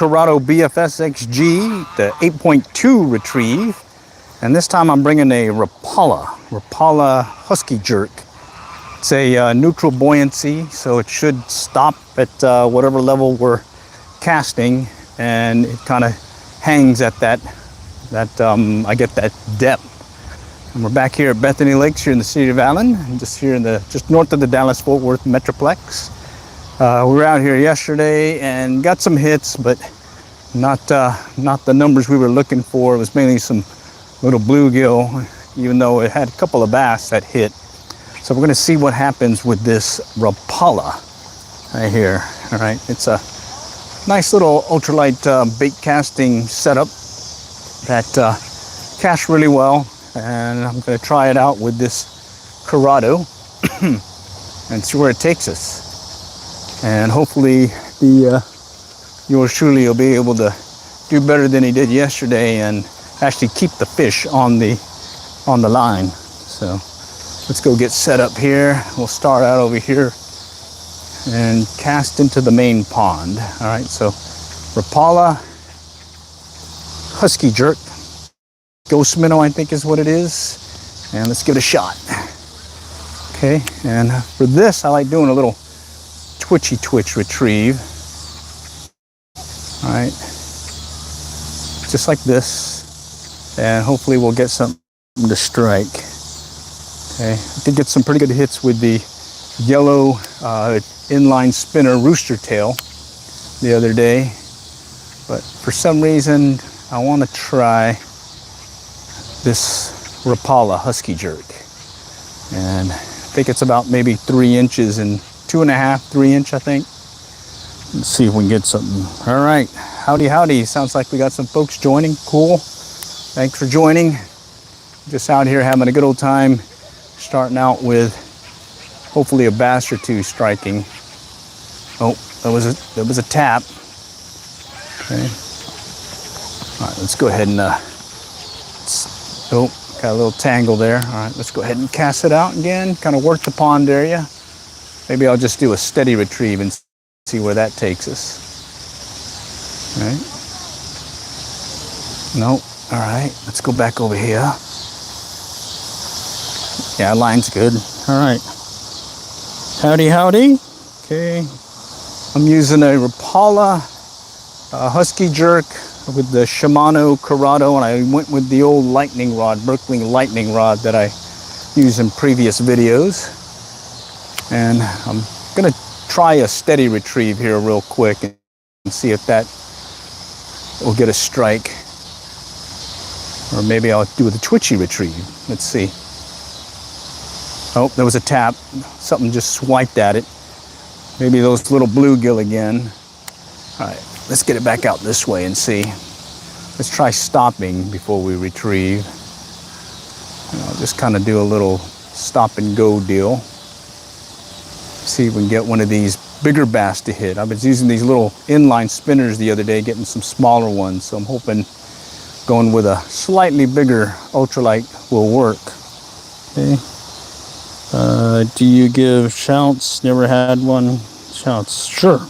Corrado BFS XG, the 8.2 retrieve. And this time I'm bringing a Rapala Husky Jerk. It's a neutral buoyancy, so it should stop at whatever level we're casting, and it kind of hangs at that I get that depth. And we're back here at Bethany Lakes here in the city of Allen, just north of the Dallas-Fort Worth Metroplex. We were out here yesterday and got some hits, but not the numbers we were looking for. It was mainly some little bluegill, even though it had a couple of bass that hit. So we're going to see what happens with this Rapala right here. All right, it's a nice little ultralight bait casting setup that casts really well, and I'm going to try it out with this Corrado and see where it takes us. And hopefully yours truly will be able to do better than he did yesterday and actually keep the fish on the line. So let's go get set up here. We'll start out over here and cast into the main pond. All right, so Rapala Husky Jerk, Ghost Minnow I think is what it is, and let's give it a shot. Okay, and for this I like doing a little twitchy twitch retrieve. All right, just like this, and hopefully we'll get something to strike. Okay, I did get some pretty good hits with the yellow inline spinner rooster tail the other day, but for some reason I want to try this Rapala Husky Jerk, and I think it's about maybe 3 inches and 2.5, 3 inch I think. Let's see if we can get something. All right, howdy. Sounds like we got some folks joining. Cool, thanks for joining. Just out here having a good old time, starting out with hopefully a bass or two striking. Oh, there was a tap. Okay. All right, let's go ahead and got a little tangle there. All right, let's go ahead and cast it out again, kind of work the pond area. Maybe I'll just do a steady retrieve and see where that takes us. All right. Nope. All right, let's go back over here. Yeah, line's good. All right. Howdy. Okay. I'm using a Rapala Husky Jerk with the Shimano Corrado, and I went with the old lightning rod, Berkeley lightning rod that I used in previous videos. And I'm gonna try a steady retrieve here real quick and see if that will get a strike. Or maybe I'll do the twitchy retrieve. Let's see. Oh, there was a tap. Something just swiped at it. Maybe those little bluegill again. All right, let's get it back out this way and see. Let's try stopping before we retrieve. And I'll just kind of do a little stop and go deal. See if we can get one of these bigger bass to hit. I was using these little inline spinners the other day, getting some smaller ones. So I'm hoping going with a slightly bigger ultralight will work. Okay. Do you give shouts? Never had one. Shouts. Sure.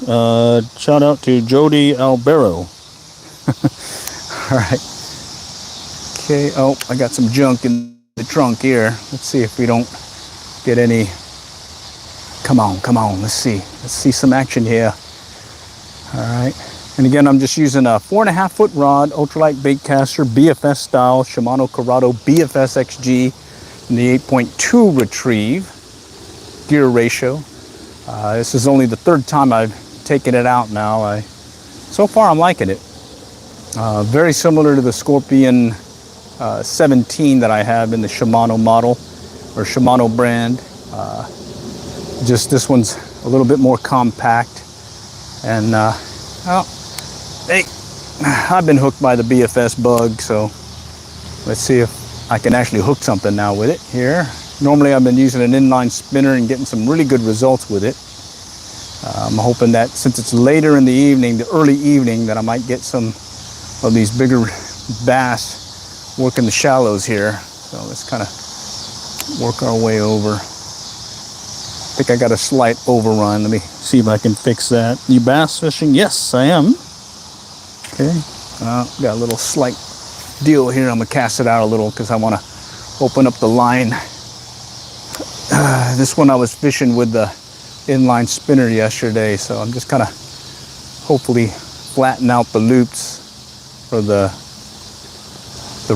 Shout out to Jody Albero. All right. Okay. Oh, I got some junk in the trunk here. Let's see if we don't get any. Come on. Let's see some action here. All right. And again, I'm just using a 4.5 foot rod, ultralight bait caster, BFS style, Shimano Corrado BFS XG, and the 8.2 retrieve gear ratio. This is only the 3rd time I've taken it out now. So far I'm liking it. Very similar to the Scorpion 17 that I have in the Shimano model or Shimano brand. Just this one's a little bit more compact, and hey, I've been hooked by the BFS bug, so let's see if I can actually hook something now with it here. Normally I've been using an inline spinner and getting some really good results with it. I'm hoping that since it's later in the evening, the early evening, that I might get some of these bigger bass working the shallows here. So let's kind of work our way over. I think I got a slight overrun. Let me see if I can fix that. You bass fishing? Yes, I am. Okay, got a little slight deal here. I'm gonna cast it out a little because I want to open up the line. This one I was fishing with the inline spinner yesterday, so I'm just kind of hopefully flatten out the loops for the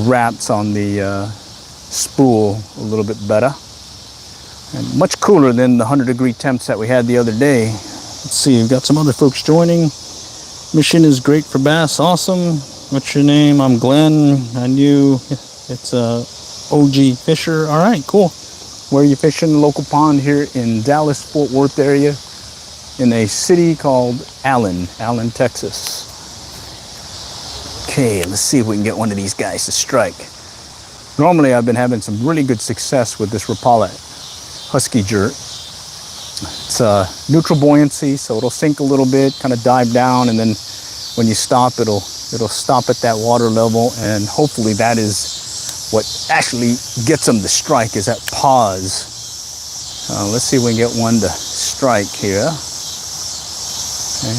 wraps on the spool a little bit better. And much cooler than the 100-degree temps that we had the other day. Let's see, we've got some other folks joining. Mission is great for bass. Awesome. What's your name? I'm Glenn. I knew it's a OG Fisher. All right, cool. Where are you fishing? Local pond here in Dallas, Fort Worth area, in a city called Allen, Texas. Okay, let's see if we can get one of these guys to strike. Normally, I've been having some really good success with this Rapala husky jerk. It's neutral buoyancy, so it'll sink a little bit, kind of dive down, and then when you stop, it'll stop at that water level, and hopefully that is what actually gets them to strike, is that pause. Let's see if we can get one to strike here. Okay.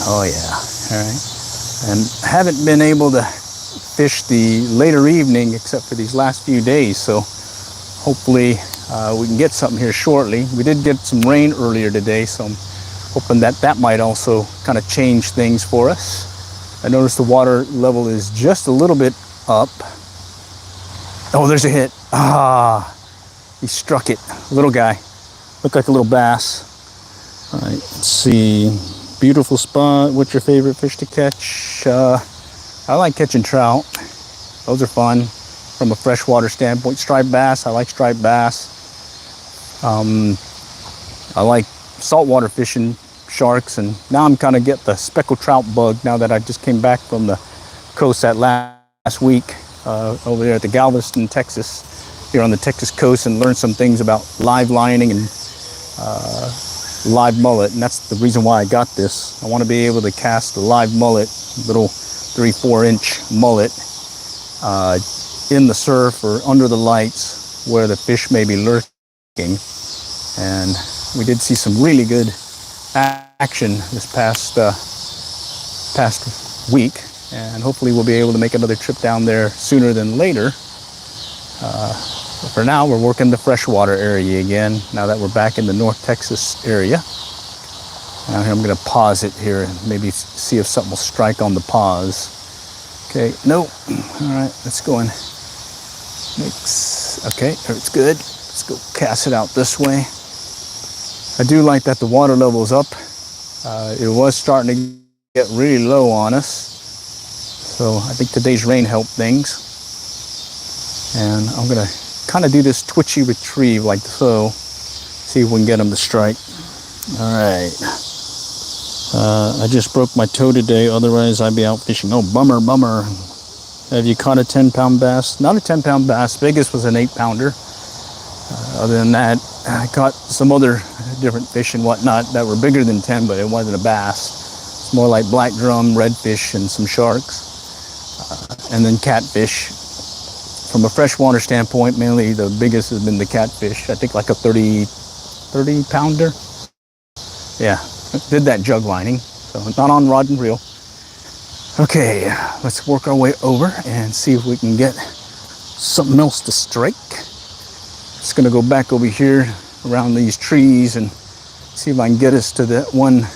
Oh yeah, all right. And haven't been able to fish the later evening except for these last few days, so hopefully we can get something here shortly. We did get some rain earlier today, so I'm hoping that might also kind of change things for us. I noticed the water level is just a little bit up. Oh, there's a hit. Ah, he struck it. Little guy. Looked like a little bass. All right, let's see. Beautiful spot. What's your favorite fish to catch? I like catching trout. Those are fun from a freshwater standpoint. Striped bass. I like striped bass. I like saltwater fishing, sharks, and now I'm kind of get the speckled trout bug now that I just came back from the coast that last week over there at the Galveston, Texas, here on the Texas coast, and learned some things about live lining and live mullet, and that's the reason why I got this. I want to be able to cast the live mullet, little 3-4 inch mullet, in the surf or under the lights where the fish may be lurking. And we did see some really good action this past week, and hopefully we'll be able to make another trip down there sooner than later. But for now, we're working the freshwater area again, now that we're back in the North Texas area. Now here I'm going to pause it here and maybe see if something will strike on the pause. Okay, nope. All right, let's go and mix. Okay, it's good. Let's go cast it out this way. I do like that the water level is up. It was starting to get really low on us, so I think today's rain helped things. And I'm gonna kind of do this twitchy retrieve like so, see if we can get them to strike. All right. I just broke my toe today, otherwise I'd be out fishing. Oh, bummer. Have you caught a 10-pound bass? Not a 10-pound bass. Biggest was an 8-pounder. Other than that, I caught some other different fish and whatnot that were bigger than 10, but it wasn't a bass. It's more like black drum, redfish, and some sharks. And then catfish. From a freshwater standpoint, mainly the biggest has been the catfish. I think like a 30-pounder. Yeah, did that jug lining, so not on rod and reel. Okay, let's work our way over and see if we can get something else to strike. Just gonna go back over here around these trees and see if I can get us to that one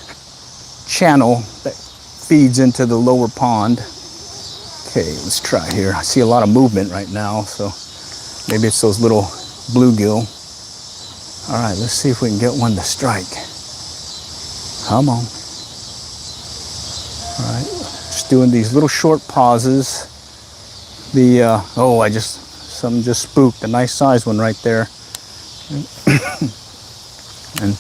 channel that feeds into the lower pond. Okay, let's try here. I see a lot of movement right now, so maybe it's those little bluegill. All right, let's see if we can get one to strike. Come on. All right, just doing these little short pauses. Something just spooked, a nice size one right there. And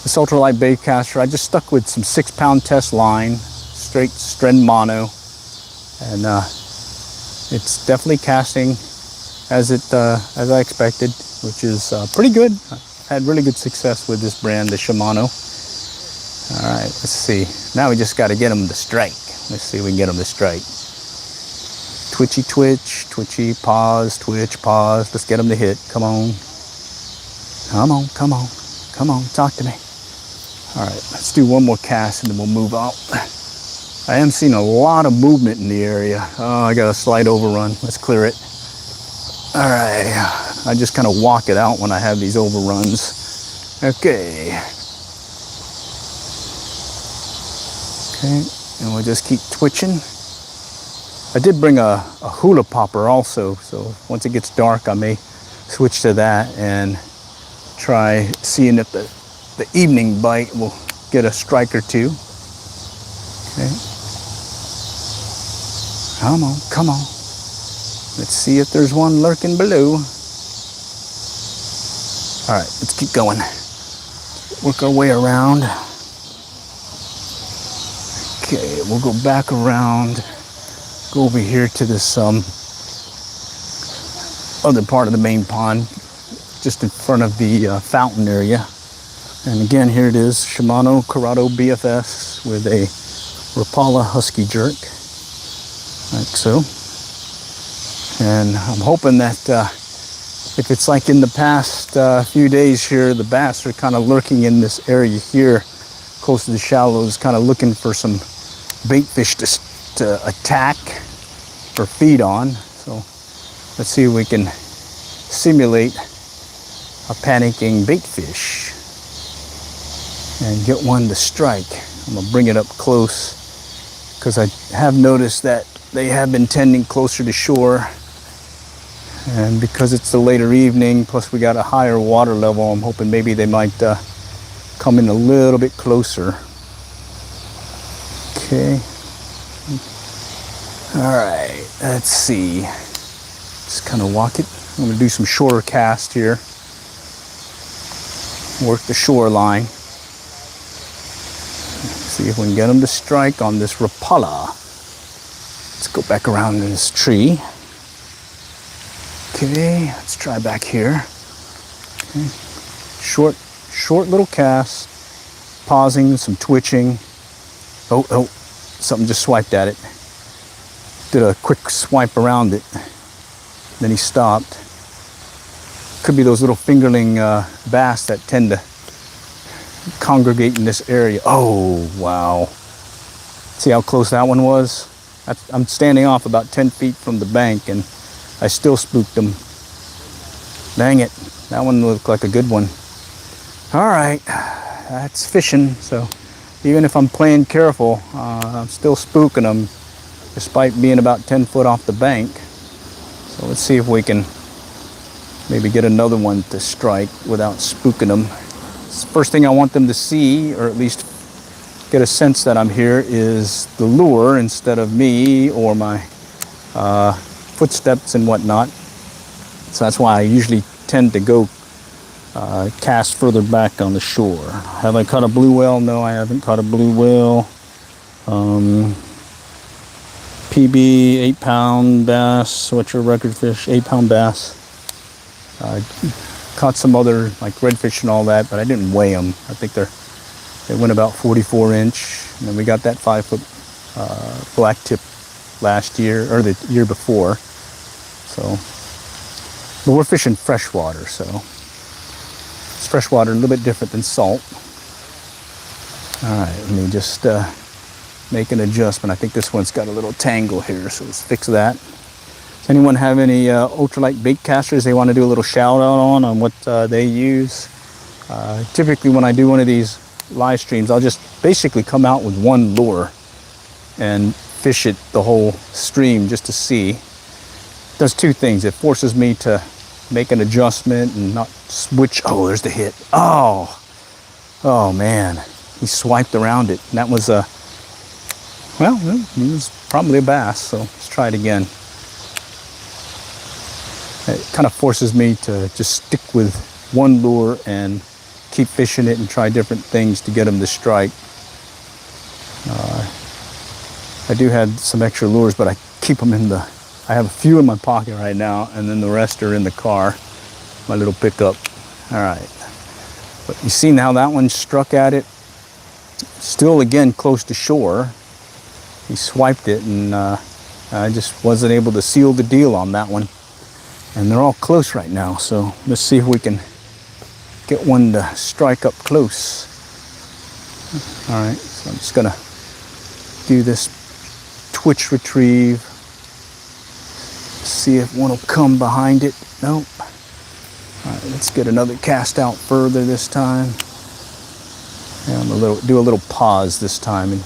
this ultralight bait caster, I just stuck with some 6-pound test line, straight Stren mono, and it's definitely casting as I expected, which is pretty good. I had really good success with this brand, the Shimano. All right, let's see. Now we just got to get them to strike. Let's see if we can get them to strike. Twitchy twitch, twitchy pause, twitch pause. Let's get them to hit. Come on. Come on, come on, come on. Talk to me. All right, let's do one more cast and then we'll move out. I am seeing a lot of movement in the area. Oh, I got a slight overrun. Let's clear it. All right, I just kind of walk it out when I have these overruns. Okay. Okay, and we'll just keep twitching. I did bring a Hula popper also, so once it gets dark, I may switch to that and try seeing if the evening bite will get a strike or two. Okay. Come on, come on. Let's see if there's one lurking below. All right, let's keep going. Work our way around. Okay, we'll go back around. Go over here to this other part of the main pond, just in front of the fountain area. And again, here it is, Shimano Corrado BFS with a Rapala Husky jerk, like so. And I'm hoping that if it's like in the past few days here, the bass are kind of lurking in this area here, close to the shallows, kind of looking for some bait fish to attack or feed on. So let's see if we can simulate a panicking bait fish and get one to strike. I'm gonna bring it up close because I have noticed that they have been tending closer to shore, and because it's the later evening, plus we got a higher water level, I'm hoping maybe they might come in a little bit closer. Okay. All right, let's see. Just kind of walk it. I'm gonna do some shorter cast here. Work the shoreline. See if we can get them to strike on this Rapala. Let's go back around this tree. Okay, let's try back here. Okay. Short little cast. Pausing, some twitching. Oh, something just swiped at it. Did a quick swipe around it. Then he stopped. Could be those little fingerling bass that tend to congregate in this area. Oh, wow. See how close that one was? I'm standing off about 10 feet from the bank and I still spooked them. Dang it. That one looked like a good one. All right, that's fishing. So even if I'm playing careful, I'm still spooking them despite being about 10 foot off the bank. So let's see if we can maybe get another one to strike without spooking them. First thing I want them to see, or at least get a sense that I'm here, is the lure instead of me or my footsteps and whatnot. So that's why I usually tend to go cast further back on the shore. Have I caught a blue whale? No, I haven't caught a blue whale. PB 8-pound bass. What's your record fish? 8-pound bass. Caught some other like redfish and all that, but I didn't weigh them. I think they went about 44 inch. And then we got that 5-foot black tip last year or the year before. So, but we're fishing freshwater, so it's freshwater a little bit different than salt. All right, let me just make an adjustment. I think this one's got a little tangle here, so let's fix that. Does anyone have any ultralight bait casters they want to do a little shout out on what they use? Typically when I do one of these live streams, I'll just basically come out with one lure and fish it the whole stream just to see. It does two things. It forces me to make an adjustment and not switch. Oh, there's the hit. Oh man, he swiped around it. And that was a, well, it was probably a bass, so let's try it again. It kind of forces me to just stick with one lure and keep fishing it and try different things to get them to strike. I do have some extra lures, but I keep them in the, I have a few in my pocket right now, and then the rest are in the car, my little pickup. All right, but you see now that one struck at it, still again close to shore. He swiped it, and I just wasn't able to seal the deal on that one. And they're all close right now, so let's see if we can get one to strike up close. All right, so I'm just gonna do this twitch retrieve. See if one will come behind it. Nope. All right, let's get another cast out further this time. And I'm do a little pause this time and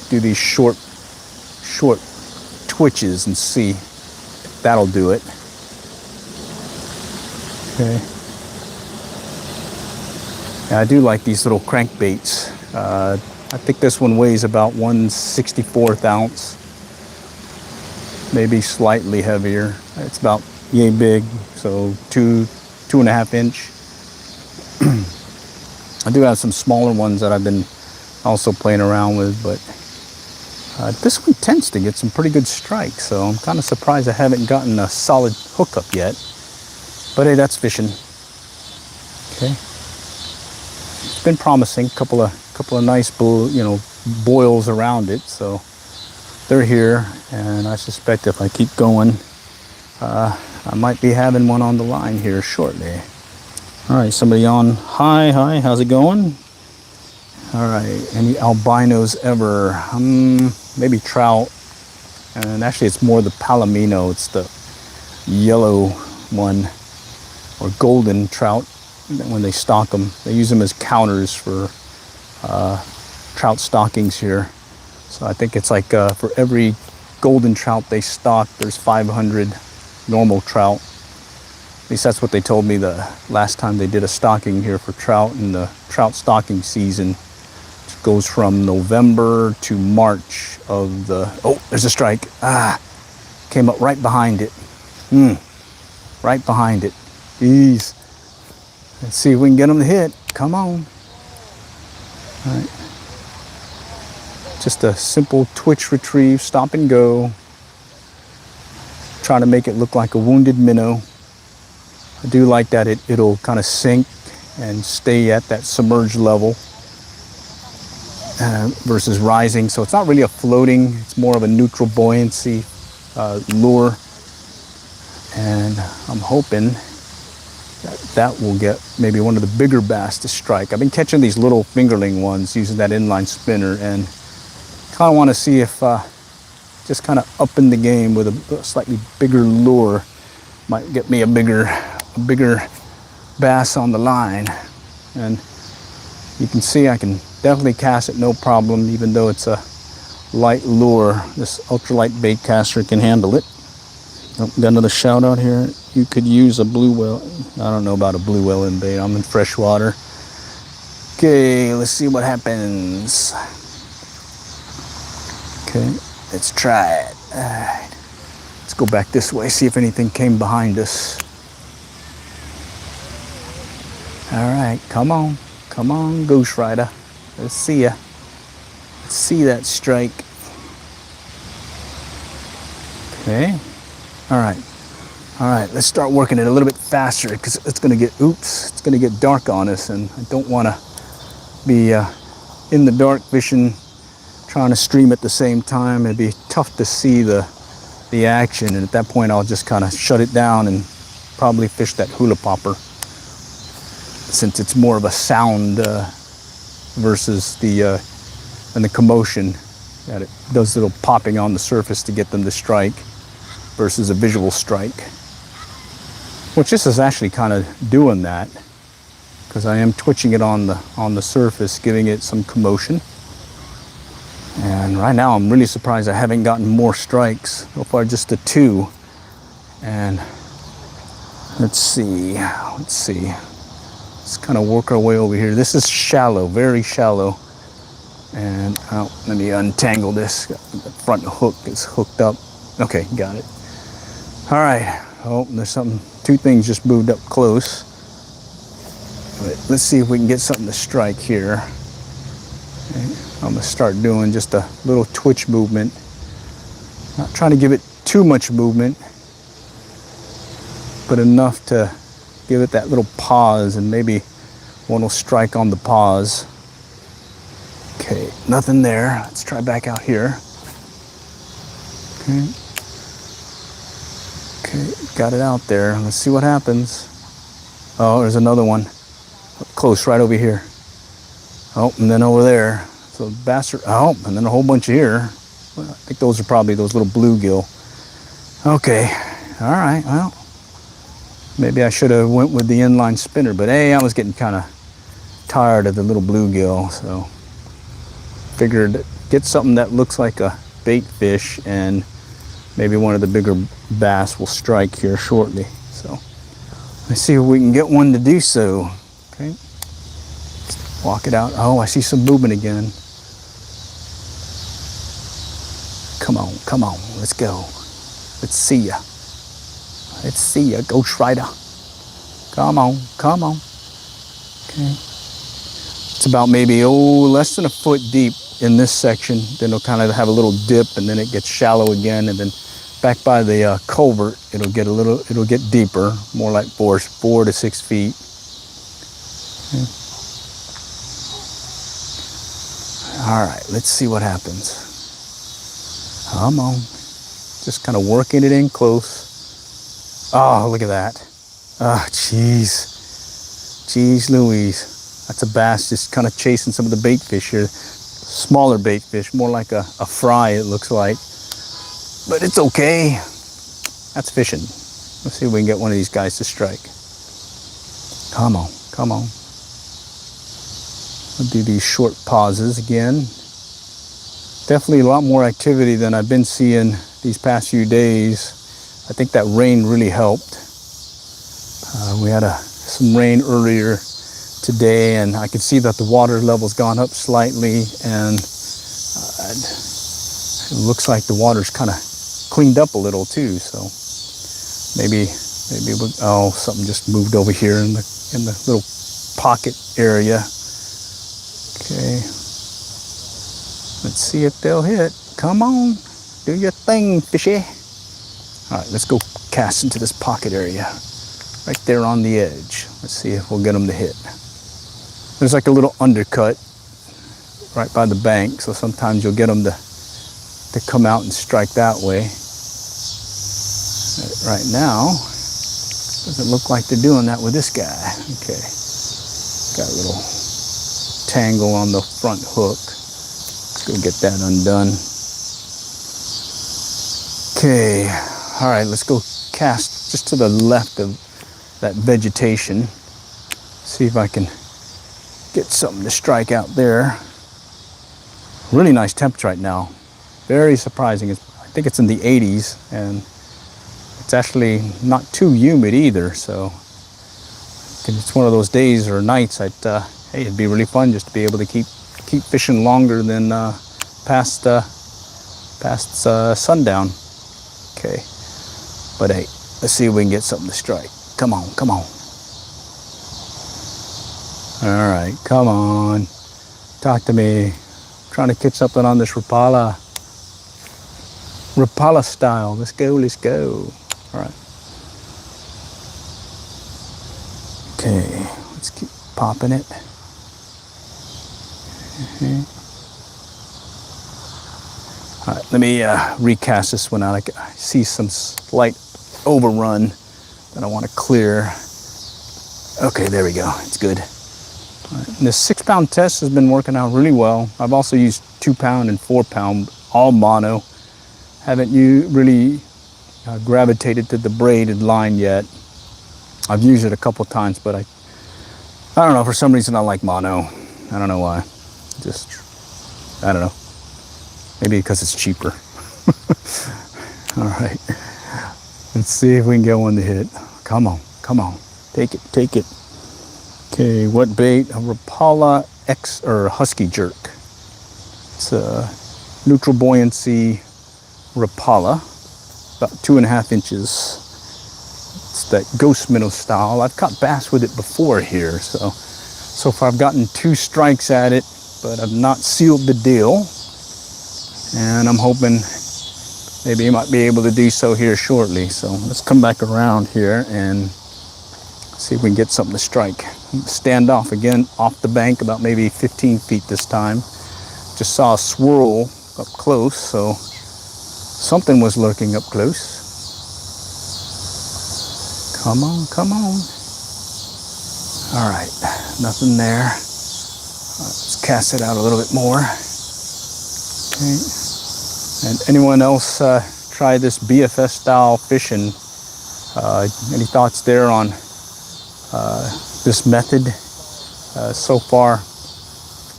do these short twitches and see if that'll do it. Okay. Yeah, I do like these little crankbaits. I think this one weighs about 1/64 ounce, maybe slightly heavier. It's about yay big, so 2.5 inch. I do have some smaller ones that I've been also playing around with, but this one tends to get some pretty good strikes, so I'm kind of surprised I haven't gotten a solid hookup yet. But hey, that's fishing. Okay, it's been promising. Couple of nice boils around it, so they're here, and I suspect if I keep going, I might be having one on the line here shortly. All right, somebody on. Hi, how's it going? All right, any albinos ever? Maybe trout, and actually it's more the palomino. It's the yellow one, or golden trout. When they stock them, they use them as counters for trout stockings here. So I think it's like for every golden trout they stock, there's 500 normal trout. At least that's what they told me the last time they did a stocking here for trout. In the trout stocking season, which goes from November to March of the... Oh, there's a strike. Came up right behind it. Right behind it. Jeez. Let's see if we can get them to hit. Come on. All right. Just a simple twitch retrieve, stop and go. Trying to make it look like a wounded minnow. I do like that it'll kind of sink and stay at that submerged level versus rising. So it's not really a floating, it's more of a neutral buoyancy lure. And I'm hoping that will get maybe one of the bigger bass to strike. I've been catching these little fingerling ones using that inline spinner, and kind of want to see if just kind of upping the game with a slightly bigger lure might get me a bigger bass on the line. And you can see I can definitely cast it no problem, even though it's a light lure. This ultralight bait caster can handle it. Oh, got another shout out here. You could use a blue whale. I don't know about a blue whale in bait. I'm in freshwater. Okay, let's see what happens. Okay, let's try it. All right. Let's go back this way, see if anything came behind us. All right, come on, Ghost Rider. Let's see ya. Let's see that strike. Okay. All right, let's start working it a little bit faster, because it's gonna get dark on us, and I don't wanna be in the dark fishing, trying to stream at the same time. It'd be tough to see the action, and at that point I'll just kind of shut it down and probably fish that hula popper, since it's more of a sound versus the commotion that it does, little popping on the surface to get them to strike, versus a visual strike, which this is actually kind of doing that, because I am twitching it on the surface, giving it some commotion. And right now I'm really surprised I haven't gotten more strikes. So far just the 2. And let's see. Let's kind of work our way over here. This is shallow, very shallow. And let me untangle this. The front hook is hooked up. Okay, got it. All right. Oh, there's something. 2 things just moved up close. But let's see if we can get something to strike here. Okay. I'm gonna start doing just a little twitch movement. Not trying to give it too much movement, but enough to give it that little pause, and maybe one will strike on the pause. Okay, nothing there. Let's try back out here. Okay. Okay, got it out there. Let's see what happens. Oh, there's another one. Up close, right over here. Oh, and then over there. So bass are, oh, and then a whole bunch here. Well, I think those are probably those little bluegill. Okay, all right, well, maybe I should have went with the inline spinner, but hey, I was getting kind of tired of the little bluegill, so figured get something that looks like a bait fish, and maybe one of the bigger bass will strike here shortly. So let's see if we can get one to do so. Okay, walk it out. Oh, I see some movement again. Come on, let's go. Let's see ya. Let's see ya, Ghost Rider. Come on. Okay. It's about maybe, less than a foot deep in this section. Then it'll kind of have a little dip, and then it gets shallow again, and then back by the culvert, it'll get deeper, more like 4 to 6 feet. Okay. All right, let's see what happens. Come on. Just kind of working it in close. Oh, look at that. Oh, jeez. Jeez Louise. That's a bass just kind of chasing some of the bait fish here. Smaller bait fish, more like a fry it looks like. But it's okay. That's fishing. Let's see if we can get one of these guys to strike. Come on. I'll do these short pauses again. Definitely a lot more activity than I've been seeing these past few days. I think that rain really helped. We had some rain earlier today, and I could see that the water level's gone up slightly, and it looks like the water's kind of cleaned up a little too. So maybe something just moved over here in the little pocket area. Okay, let's see if they'll hit. Come on, do your thing, fishy. All right, let's go cast into this pocket area right there on the edge. Let's see if we'll get them to hit. There's like a little undercut right by the bank, so sometimes you'll get them to come out and strike that way. Right now, doesn't look like they're doing that with this guy. Okay, got a little tangle on the front hook. Let's go get that undone. Okay, all right, let's go cast just to the left of that vegetation. See if I can get something to strike out there. Really nice temperature right now. Very surprising. I think it's in the 80s, and it's actually not too humid either. So it's one of those days or nights hey, it'd be really fun just to be able to keep fishing longer than past sundown. Okay, but hey, let's see if we can get something to strike. Come on. All right, come on. Talk to me. I'm trying to catch something on this Rapala. Rapala style. Let's go. All right. Okay, let's keep popping it. All right, let me recast this one out. I see some slight overrun that I want to clear. Okay, there we go. It's good. All right. This 6-pound test has been working out really well. I've also used 2-pound and 4-pound, all mono. Haven't really gravitated to the braided line yet. I've used it a couple times, but I don't know, for some reason I like mono. I don't know why. I don't know. Maybe because it's cheaper. All right. Let's see if we can get one to hit. Come on. Take it. Okay, what bait? A Rapala X or Husky Jerk. It's a neutral buoyancy Rapala, about 2.5 inches. It's that ghost minnow style. I've caught bass with it before here, so far I've gotten 2 strikes at it, but I've not sealed the deal. And I'm hoping maybe I might be able to do so here shortly. So let's come back around here and see if we can get something to strike. Stand off again off the bank about maybe 15 feet this time. Just saw a swirl up close, so something was lurking up close. Come on. All right, nothing there. All right, let's cast it out a little bit more. Okay. And anyone else try this BFS style fishing? Any thoughts there on this method? So far,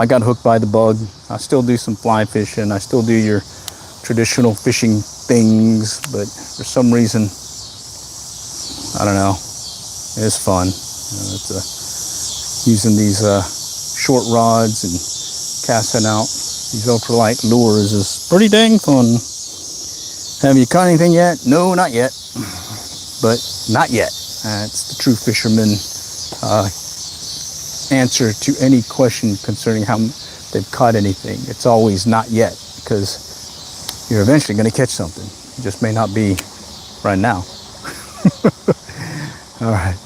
I got hooked by the bug. I still do some fly fishing. I still do your traditional fishing things, but for some reason, I don't know, it's fun. It's using these short rods and casting out these ultralight lures is pretty dang fun. Have you caught anything yet? No, not yet. But not yet. It's the true fisherman answer to any question concerning how they've caught anything. It's always not yet, because you're eventually going to catch something. It just may not be right now. All right.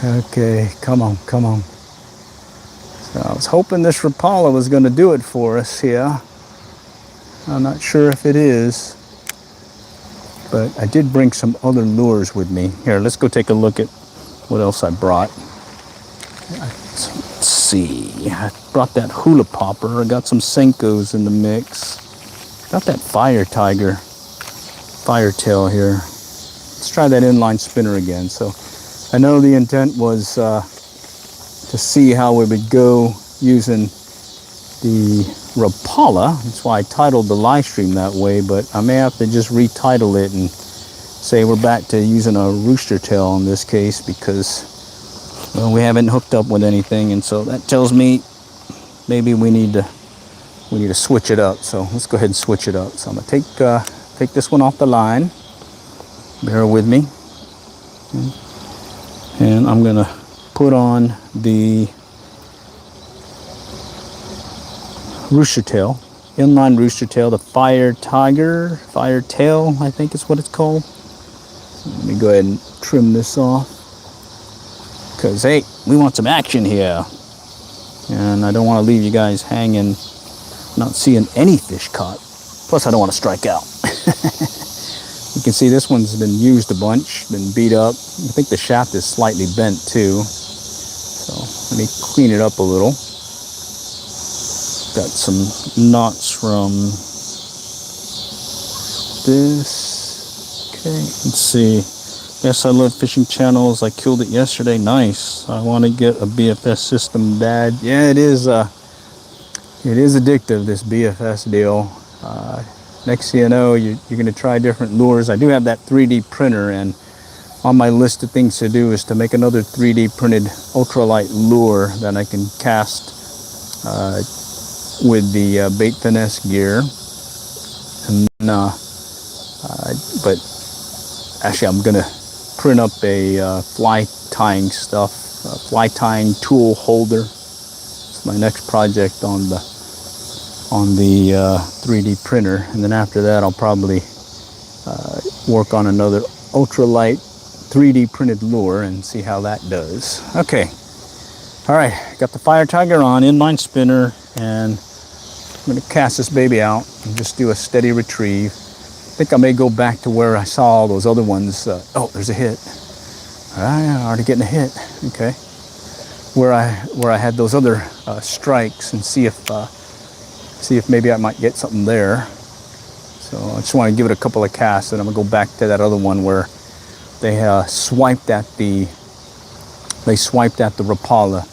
Okay, come on, come on. So I was hoping this Rapala was going to do it for us here. I'm not sure if it is, but I did bring some other lures with me. Here, let's go take a look at what else I brought. Let's see. I brought that Hula popper. I got some Senkos in the mix. Got that fire tiger, firetail here. Let's try that inline spinner again. So I know the intent was to see how it would go using the Rapala. That's why I titled the live stream that way, but I may have to just retitle it and say we're back to using a rooster tail in this case, because, well, we haven't hooked up with anything, and so that tells me maybe we need to switch it up. So let's go ahead and switch it up. So I'm gonna take this one off the line. Bear with me. And I'm gonna put on the rooster tail, inline rooster tail, the fire tail, I think is what it's called. Let me go ahead and trim this off, because hey, we want some action here, and I don't want to leave you guys hanging not seeing any fish caught. Plus I don't want to strike out. You can see this one's been used a bunch, been beat up. I think the shaft is slightly bent too. So let me clean it up a little. Got some knots from this. Okay, let's see. Yes, I love fishing channels. I killed it yesterday. Nice. I want to get a BFS system, Dad. Yeah, it is addictive, this BFS deal. Next thing you know, you're going to try different lures. I do have that 3D printer, and on my list of things to do is to make another 3D printed ultralight lure that I can cast with the bait finesse gear. And but actually, I'm going to print up a fly tying tool holder. It's my next project on the 3D printer, and then after that I'll probably work on another ultralight 3D printed lure and see how that does. Okay, all right, got the fire tiger on, inline spinner, and I'm going to cast this baby out and just do a steady retrieve. I think I may go back to where I saw all those other ones. Oh, there's a hit. I'm already getting a hit. Okay, where I had those other strikes, and see if maybe I might get something there. So I just want to give it a couple of casts, and I'm gonna go back to that other one where they swiped at the Rapala,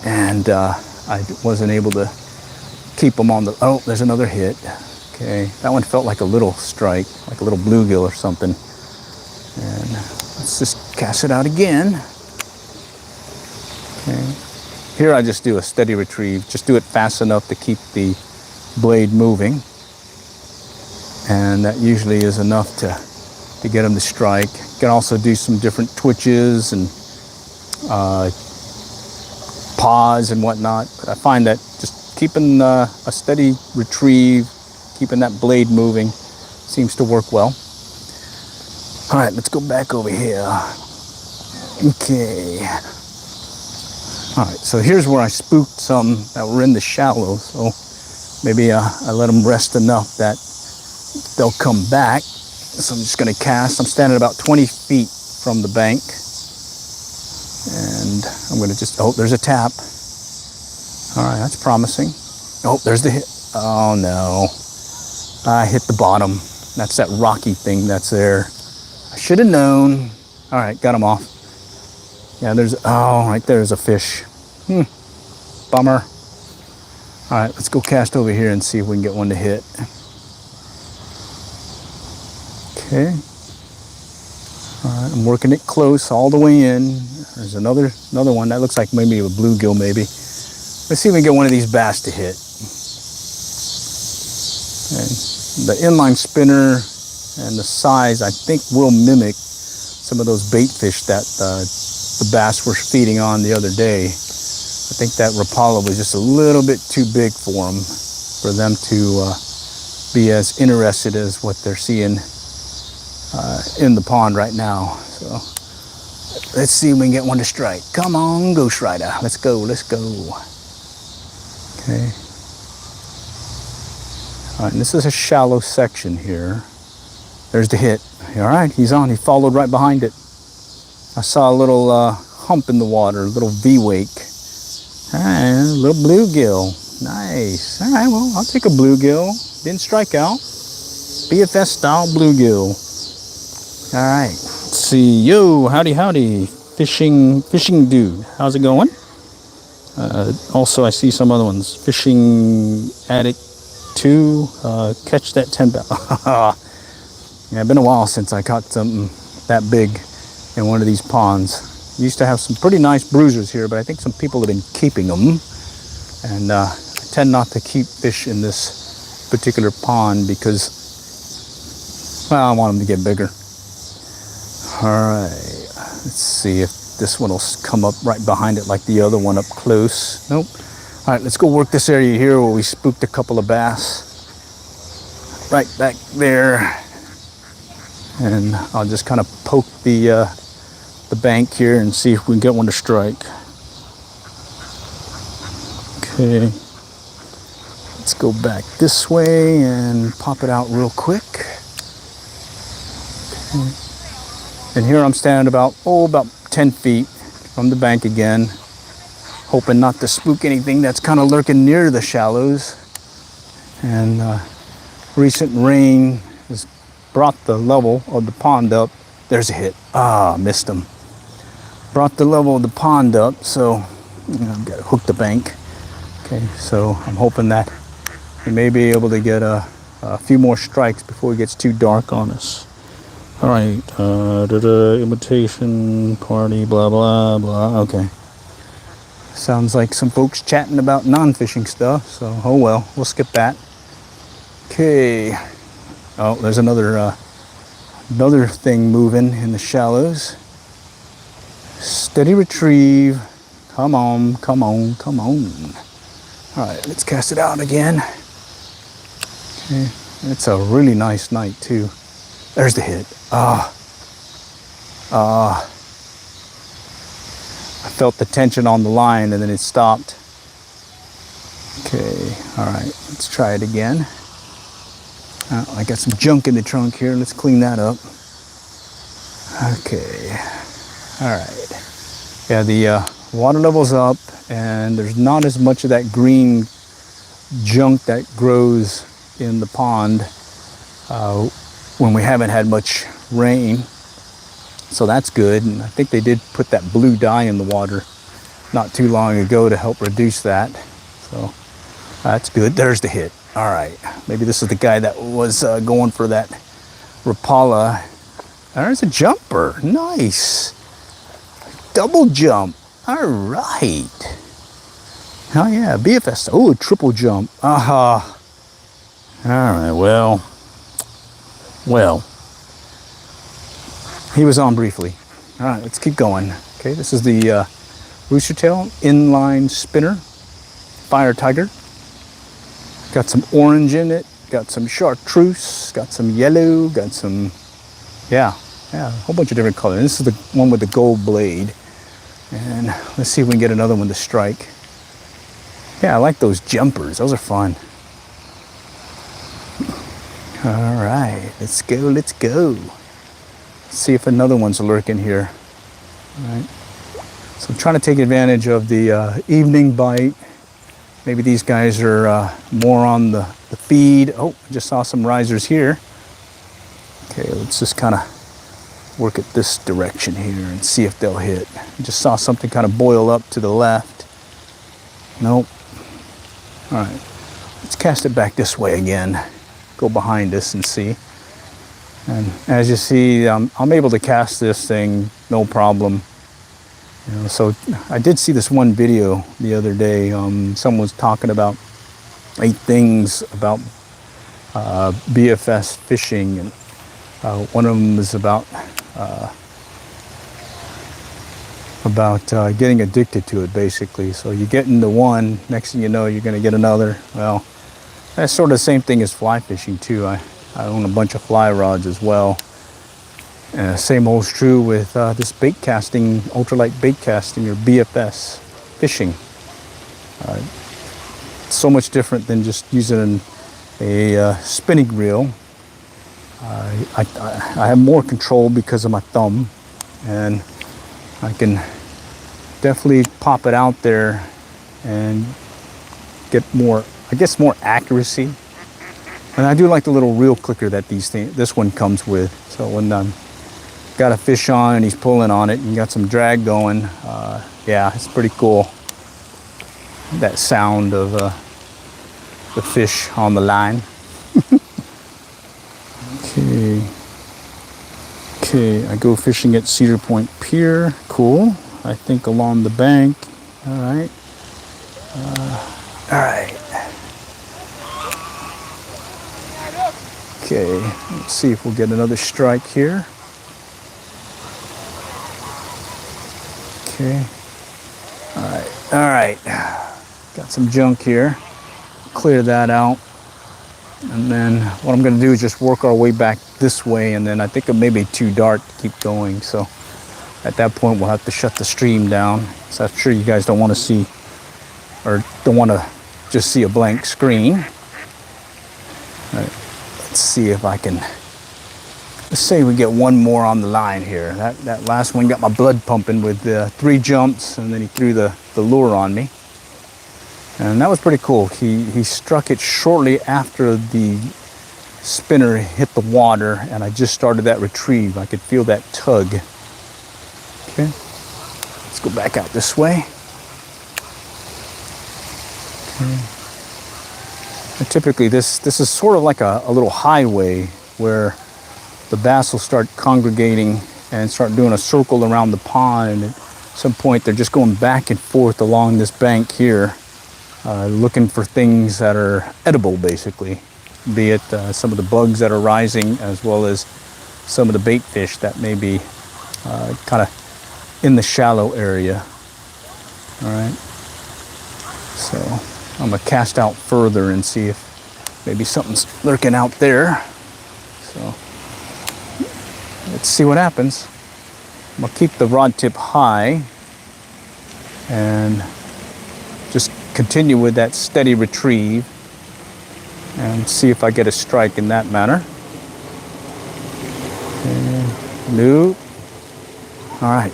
and I wasn't able to keep them on the. Oh, there's another hit. Okay, that one felt like a little strike, like a little bluegill or something. And let's just cast it out again. Okay. Here I just do a steady retrieve, just do it fast enough to keep the blade moving. And that usually is enough to get them to strike. You can also do some different twitches and pause and whatnot. But I find that just keeping a steady retrieve, keeping that blade moving, seems to work well. All right, let's go back over here. Okay. All right, so here's where I spooked some that were in the shallow. So maybe I let them rest enough that they'll come back. So I'm just gonna cast. I'm standing about 20 feet from the bank. And I'm gonna just, oh, there's a tap. All right, that's promising. Oh, there's the hit. Oh no, I hit the bottom. That's that rocky thing that's there. I should have known. All right, got him off. Yeah, there's, oh, right there's a fish. Bummer. All right, let's go cast over here and see if we can get one to hit. Okay. All right, I'm working it close all the way in. There's another one that looks like maybe a bluegill maybe. Let's see if we can get one of these bass to hit. And the inline spinner and the size I think will mimic some of those bait fish that the bass were feeding on the other day. I think that Rapala was just a little bit too big for them to be as interested as what they're seeing in the pond right now. So let's see if we can get one to strike. Come on, Ghost Rider. Let's go, let's go. Okay. All right, and this is a shallow section here. There's the hit. All right, he's on. He followed right behind it. I saw a little hump in the water, a little V-wake. All right, a little bluegill. Nice. All right, well, I'll take a bluegill. Didn't strike out. BFS style bluegill. All right, let's see. Yo, howdy. Fishing dude. How's it going? Also, I see some other ones. Fishing Addict 2. Catch that 10 pound. Yeah, it's been a while since I caught something that big in one of these ponds. Used to have some pretty nice bruisers here, but I think some people have been keeping them. And I tend not to keep fish in this particular pond because, well, I want them to get bigger. All right, let's see if this one will come up right behind it like the other one up close. Nope. All right, let's go work this area here where we spooked a couple of bass. Right back there. And I'll just kind of poke the bank here and see if we can get one to strike. Okay. Let's go back this way and pop it out real quick. Okay. And here I'm standing about 10 feet from the bank again, hoping not to spook anything that's kind of lurking near the shallows. And recent rain has brought the level of the pond up. There's a hit. Missed him. Brought the level of the pond up, so I've got to hook the bank. Okay, so I'm hoping that we may be able to get a few more strikes before it gets too dark on us. All right, imitation party, blah, blah, blah. Okay. Sounds like some folks chatting about non-fishing stuff, so oh well, we'll skip that. Okay. Oh, there's another thing moving in the shallows. Steady retrieve. Come on. All right, let's cast it out again. Okay, it's a really nice night too. There's the hit. I felt the tension on the line and then it stopped. Okay, all right, let's try it again. I got some junk in the trunk here. Let's clean that up. Okay. All right. Yeah, the water level's up and there's not as much of that green junk that grows in the pond when we haven't had much rain. So that's good. And I think they did put that blue dye in the water not too long ago to help reduce that. So that's good. There's the hit. All right, maybe this is the guy that was going for that Rapala. There's a jumper. Nice. Double jump. All right. Oh yeah, BFS. Oh, triple jump. Aha. All right, well. He was on briefly. All right, let's keep going. Okay, this is the Rooster tail inline spinner, Fire Tiger. Got some orange in it, got some chartreuse, got some yellow, got some, yeah, a whole bunch of different colors. This is the one with the gold blade. And let's see if we can get another one to strike. Yeah, I like those jumpers. Those are fun. All right, let's go. Let's see if another one's lurking here. All right. So I'm trying to take advantage of the evening bite Maybe these guys are more on the feed. Oh, I just saw some risers here. Okay, let's just kind of work it this direction here and see if they'll hit. I just saw something kind of boil up to the left. Nope. All right, let's cast it back this way again. Go behind us and see. And as you see, I'm able to cast this thing no problem. You know, so I did see this one video the other day. Someone was talking about 8 things about BFS fishing, and one of them is about getting addicted to it, basically. So you get into one, next thing you know, you're going to get another. Well, that's sort of the same thing as fly fishing too. I own a bunch of fly rods as well. Same holds true with this bait casting, ultralight bait casting, or BFS fishing. It's so much different than just using a spinning reel. I have more control because of my thumb, and I can definitely pop it out there and get more, I guess, more accuracy. And I do like the little reel clicker that this one comes with. So when got a fish on and he's pulling on it and you got some drag going, yeah, it's pretty cool. That sound of the fish on the line. Okay, I go fishing at Cedar Point Pier. Cool. I think along the bank. All right. All right. Okay, let's see if we'll get another strike here. Okay. All right. Got some junk here. Clear that out. And then what I'm going to do is just work our way back this way, and then I think it may be too dark to keep going. So at that point, we'll have to shut the stream down. So I'm sure you guys don't want to see, or don't want to just see a blank screen. All right. Let's see if I can, let's say we get one more on the line here. That last one got my blood pumping with 3 jumps, and then he threw the lure on me. And that was pretty cool. He struck it shortly after the spinner hit the water, and I just started that retrieve. I could feel that tug. Okay, let's go back out this way. Okay. And typically this is sort of like a little highway where the bass will start congregating and start doing a circle around the pond, and at some point they're just going back and forth along this bank here, looking for things that are edible, basically, be it some of the bugs that are rising, as well as some of the bait fish that may be kind of in the shallow area. All right, so I'm gonna cast out further and see if maybe something's lurking out there. So let's see what happens. I'm gonna keep the rod tip high and just continue with that steady retrieve and see if I get a strike in that manner. And nope. All right,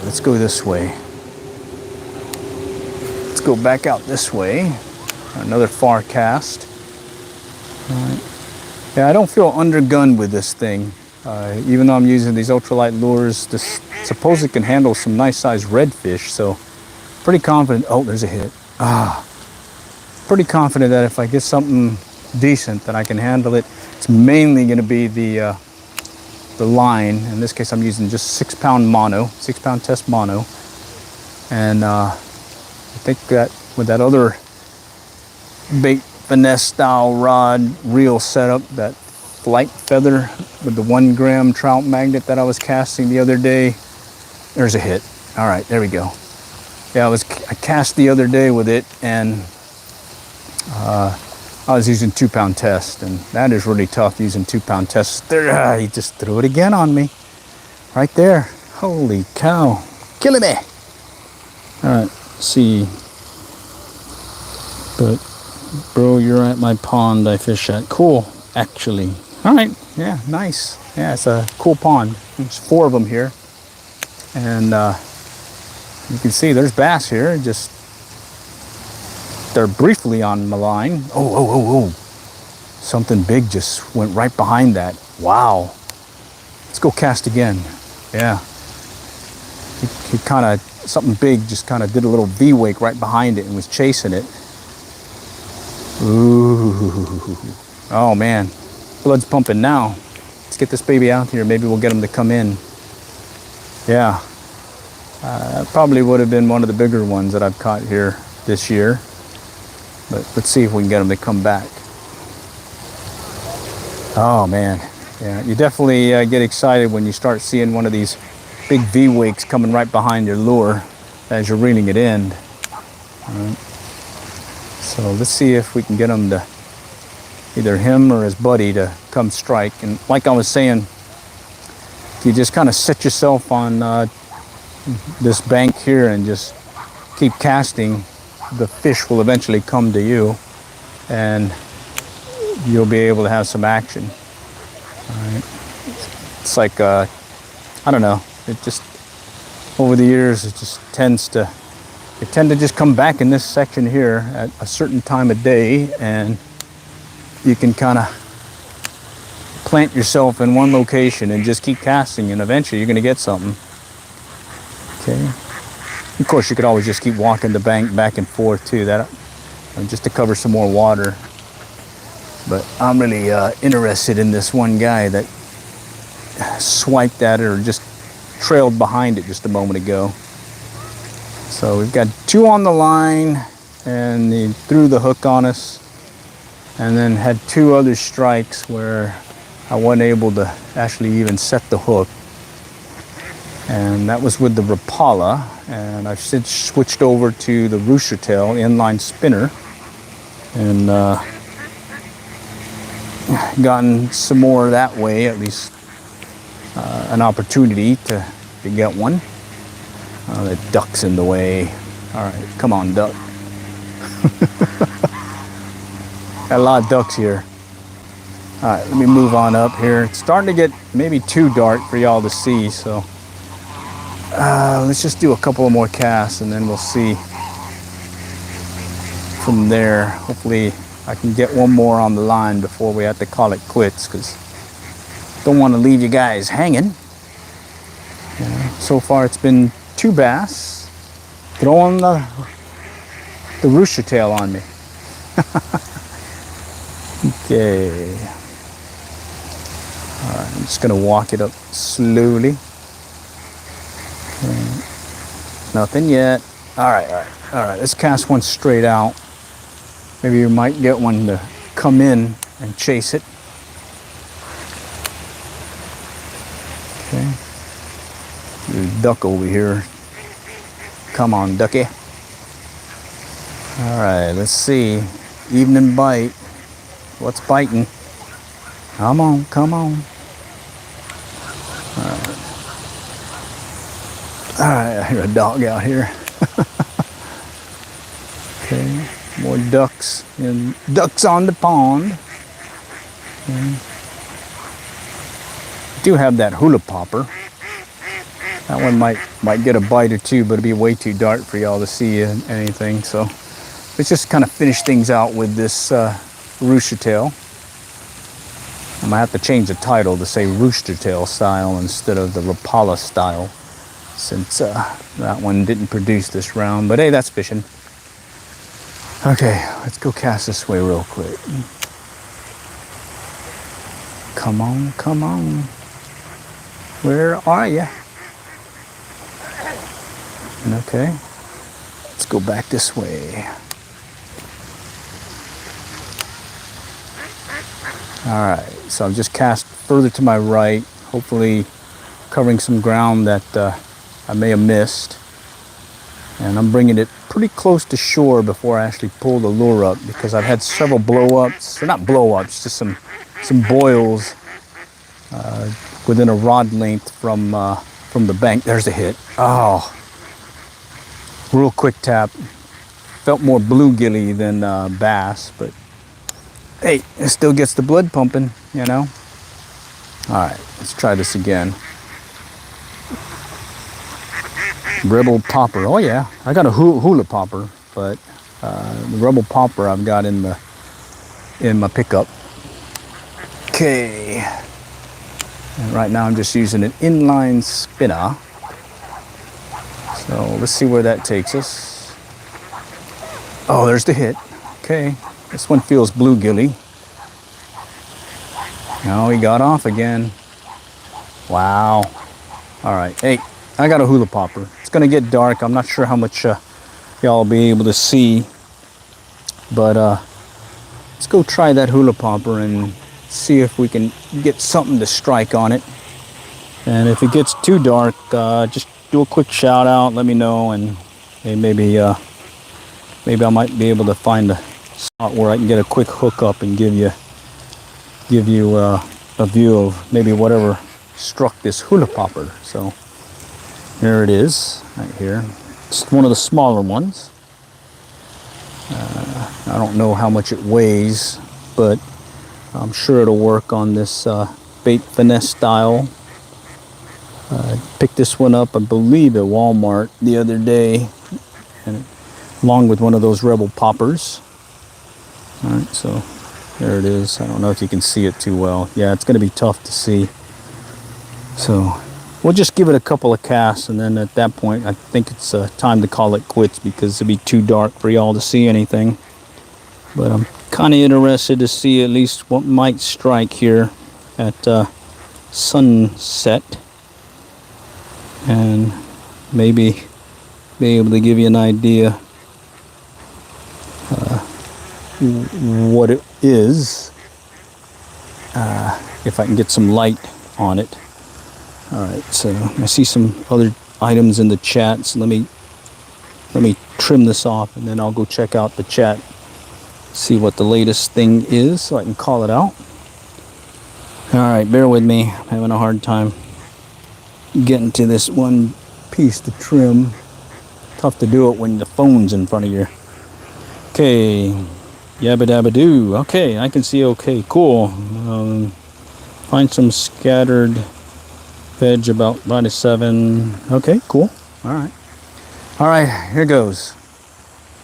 let's go this way. Let's go back out this way. Another far cast. All right. Yeah, I don't feel undergunned with this thing. Even though I'm using these ultralight lures, this supposedly can handle some nice sized redfish, so pretty confident. Oh, there's a hit. Pretty confident that if I get something decent, that I can handle it. It's mainly going to be the line. In this case, I'm using just 6-pound mono, 6-pound test mono, and I think that with that other bait finesse style rod reel setup, that flight feather with the 1 gram trout magnet that I was casting the other day, there's a hit. All right, there we go. Yeah, I cast the other day with it, and I was using 2-pound test, and that is really tough using 2-pound test. There, he just threw it again on me, right there. Holy cow, killing me. All right, let's see. But bro, you're at my pond I fish at. Cool, actually. All right, yeah, nice. Yeah, it's a cool pond. There's 4 of them here, and you can see there's bass here. Just there briefly on my line. Oh. Something big just went right behind that. Wow. Let's go cast again. Yeah. He kind of, something big just kind of did a little V-wake right behind it and was chasing it. Ooh. Oh man. Blood's pumping now. Let's get this baby out here. Maybe we'll get him to come in. Yeah. Probably would have been one of the bigger ones that I've caught here this year. But let's see if we can get him to come back. Oh man. Yeah, you definitely get excited when you start seeing one of these big V-wakes coming right behind your lure as you're reeling it in. All right. So let's see if we can get him to, either him or his buddy, to come strike. And like I was saying, if you just kind of set yourself on this bank here and just keep casting, the fish will eventually come to you and you'll be able to have some action. All right. It's like, I don't know, it just, over the years, it just tends to, they tend to just come back in this section here at a certain time of day, and you can kind of plant yourself in one location and just keep casting, and eventually you're going to get something. Okay. Of course, you could always just keep walking the bank back and forth too, that just to cover some more water. But I'm really interested in this one guy that swiped at it or just trailed behind it just a moment ago. So we've got 2 on the line, and he threw the hook on us, and then had 2 other strikes where I wasn't able to actually even set the hook. And that was with the Rapala, and I've since switched over to the Rooster tail inline spinner, and gotten some more that way, at least an opportunity to get one. The duck's in the way. All right, come on, duck. Got a lot of ducks here. All right, let me move on up here. It's starting to get maybe too dark for y'all to see, so let's just do a couple of more casts and then we'll see from there. Hopefully I can get one more on the line before we have to call it quits, because don't want to leave you guys hanging. So far it's been 2 bass throwing the Rooster tail on me. Okay. All right, I'm just gonna walk it up slowly. Okay. Nothing yet. All right. Let's cast one straight out. Maybe you might get one to come in and chase it. Okay. There's a duck over here. Come on, ducky. All right, let's see. Evening bite. What's biting? Come on. All right, I hear a dog out here. Okay, more ducks and ducks on the pond. Okay. I do have that Hula popper. That one might get a bite or two, but it'd be way too dark for y'all to see anything. So let's just kind of finish things out with this Rooster tail. I might have to change the title to say Rooster tail style instead of the Rapala style, since that one didn't produce this round. But hey, that's fishing. Okay, let's go cast this way real quick. Come on. Where are you? Okay, let's go back this way. All right, so I've just cast further to my right, hopefully covering some ground that I may have missed. And I'm bringing it pretty close to shore before I actually pull the lure up, because I've had several blow-ups, or not blow-ups, just some boils within a rod length from the bank. There's a hit. Oh, real quick tap. Felt more bluegilly than bass, but hey, it still gets the blood pumping, you know. All right, let's try this again. Rebel popper. Oh yeah, I got a hula popper, but the Rebel Popper I've got in my pickup. Okay. And right now I'm just using an inline spinner. So let's see where that takes us. Oh, there's the hit. Okay. This one feels bluegilly. Oh, he got off again. Wow. All right. Hey, I got a Hula popper. It's going to get dark. I'm not sure how much y'all will be able to see. But let's go try that Hula popper and see if we can get something to strike on it. And if it gets too dark, just do a quick shout out, let me know, and hey, maybe I might be able to find a spot where I can get a quick hookup and give you a view of maybe whatever struck this Hula popper. So there it is, right here. It's one of the smaller ones. I don't know how much it weighs, but I'm sure it'll work on this bait finesse style. I picked this one up, I believe, at Walmart the other day, and along with one of those Rebel poppers. All right, so there it is. I don't know if you can see it too well. Yeah, it's going to be tough to see. So we'll just give it a couple of casts, and then at that point, I think it's time to call it quits because it'll be too dark for y'all to see anything. But I'm kind of interested to see at least what might strike here at sunset, and maybe be able to give you an idea what it is, if I can get some light on it. All right, so I see some other items in the chat, so let me trim this off, and then I'll go check out the chat, see what the latest thing is, so I can call it out. All right, bear with me. I'm having a hard time getting to this one piece to trim. Tough to do it when the phone's in front of you. Okay, yabba dabba doo. Okay, I can see. Okay, cool. Find some scattered veg about by the 7. Okay, cool. All right, here goes.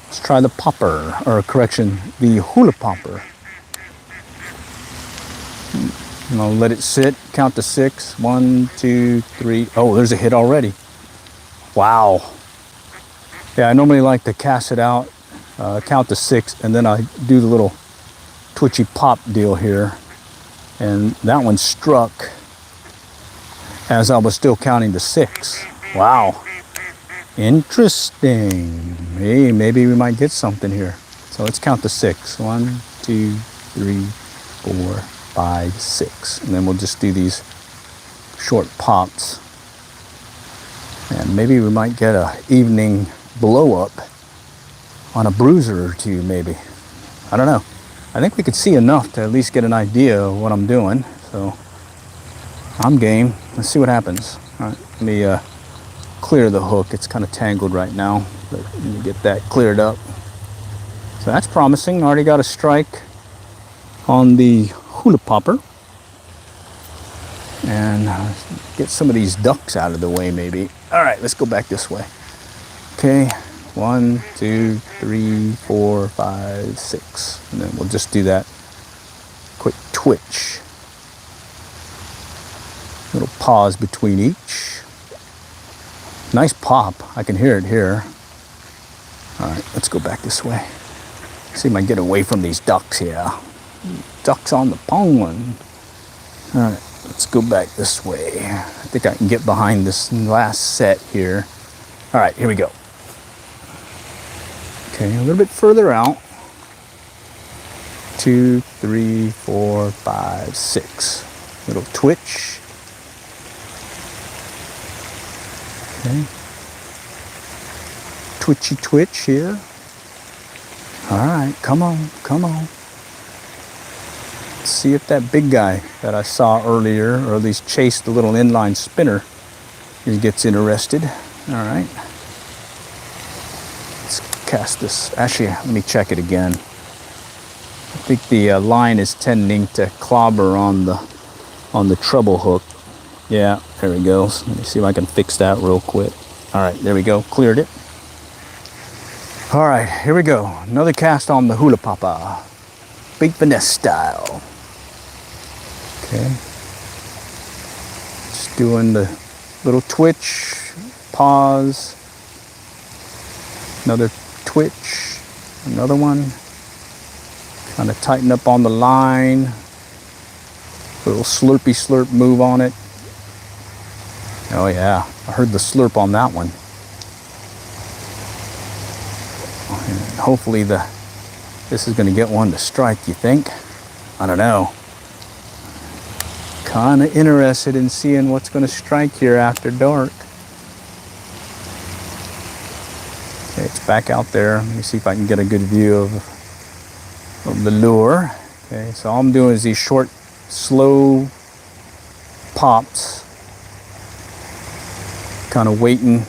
Let's try the popper, or correction, the Hula popper. And I'll let it sit, count to 6. 1, 2, 3. Oh, there's a hit already. Wow. Yeah, I normally like to cast it out, count to 6, and then I do the little twitchy pop deal here. And that one struck as I was still counting to 6. Wow. Interesting. Hey, maybe we might get something here. So let's count to 6. 1, 2, 3, 4, 5, 6. And then we'll just do these short pops. And maybe we might get a evening blow up on a bruiser or two, maybe. I don't know. I think we could see enough to at least get an idea of what I'm doing. So I'm game. Let's see what happens. All right, let me clear the hook. It's kind of tangled right now, but let me get that cleared up. So that's promising. Already got a strike on the Hula popper. And get some of these ducks out of the way, maybe. All right, let's go back this way. Okay, 1, 2, 3, 4, 5, 6. And then we'll just do that quick twitch. Little pause between each. Nice pop. I can hear it here. All right, let's go back this way. See if I can get away from these ducks here. Ducks on the pond. All right, let's go back this way. I think I can get behind this last set here. All right, here we go. Okay, a little bit further out. 2, 3, 4, 5, 6. Little twitch. Okay. Twitchy twitch here. All right, come on, come on. Let's see if that big guy that I saw earlier, or at least chased the little inline spinner, he gets interested. All right. Let's cast this. Actually, let me check it again. I think the line is tending to clobber on the treble hook. Yeah, there it goes. Let me see if I can fix that real quick. All right, there we go. Cleared it. All right, here we go. Another cast on the Hula Papa. Bait finesse style. Okay. Just doing the little twitch, pause, another twitch, another one. Kind of tighten up on the line. Little slurpy slurp move on it. Oh yeah, I heard the slurp on that one. And hopefully this is gonna get one to strike, you think? I don't know. Kind of interested in seeing what's gonna strike here after dark. Okay, it's back out there. Let me see if I can get a good view of the lure. Okay, so all I'm doing is these short, slow pops. Kind of waiting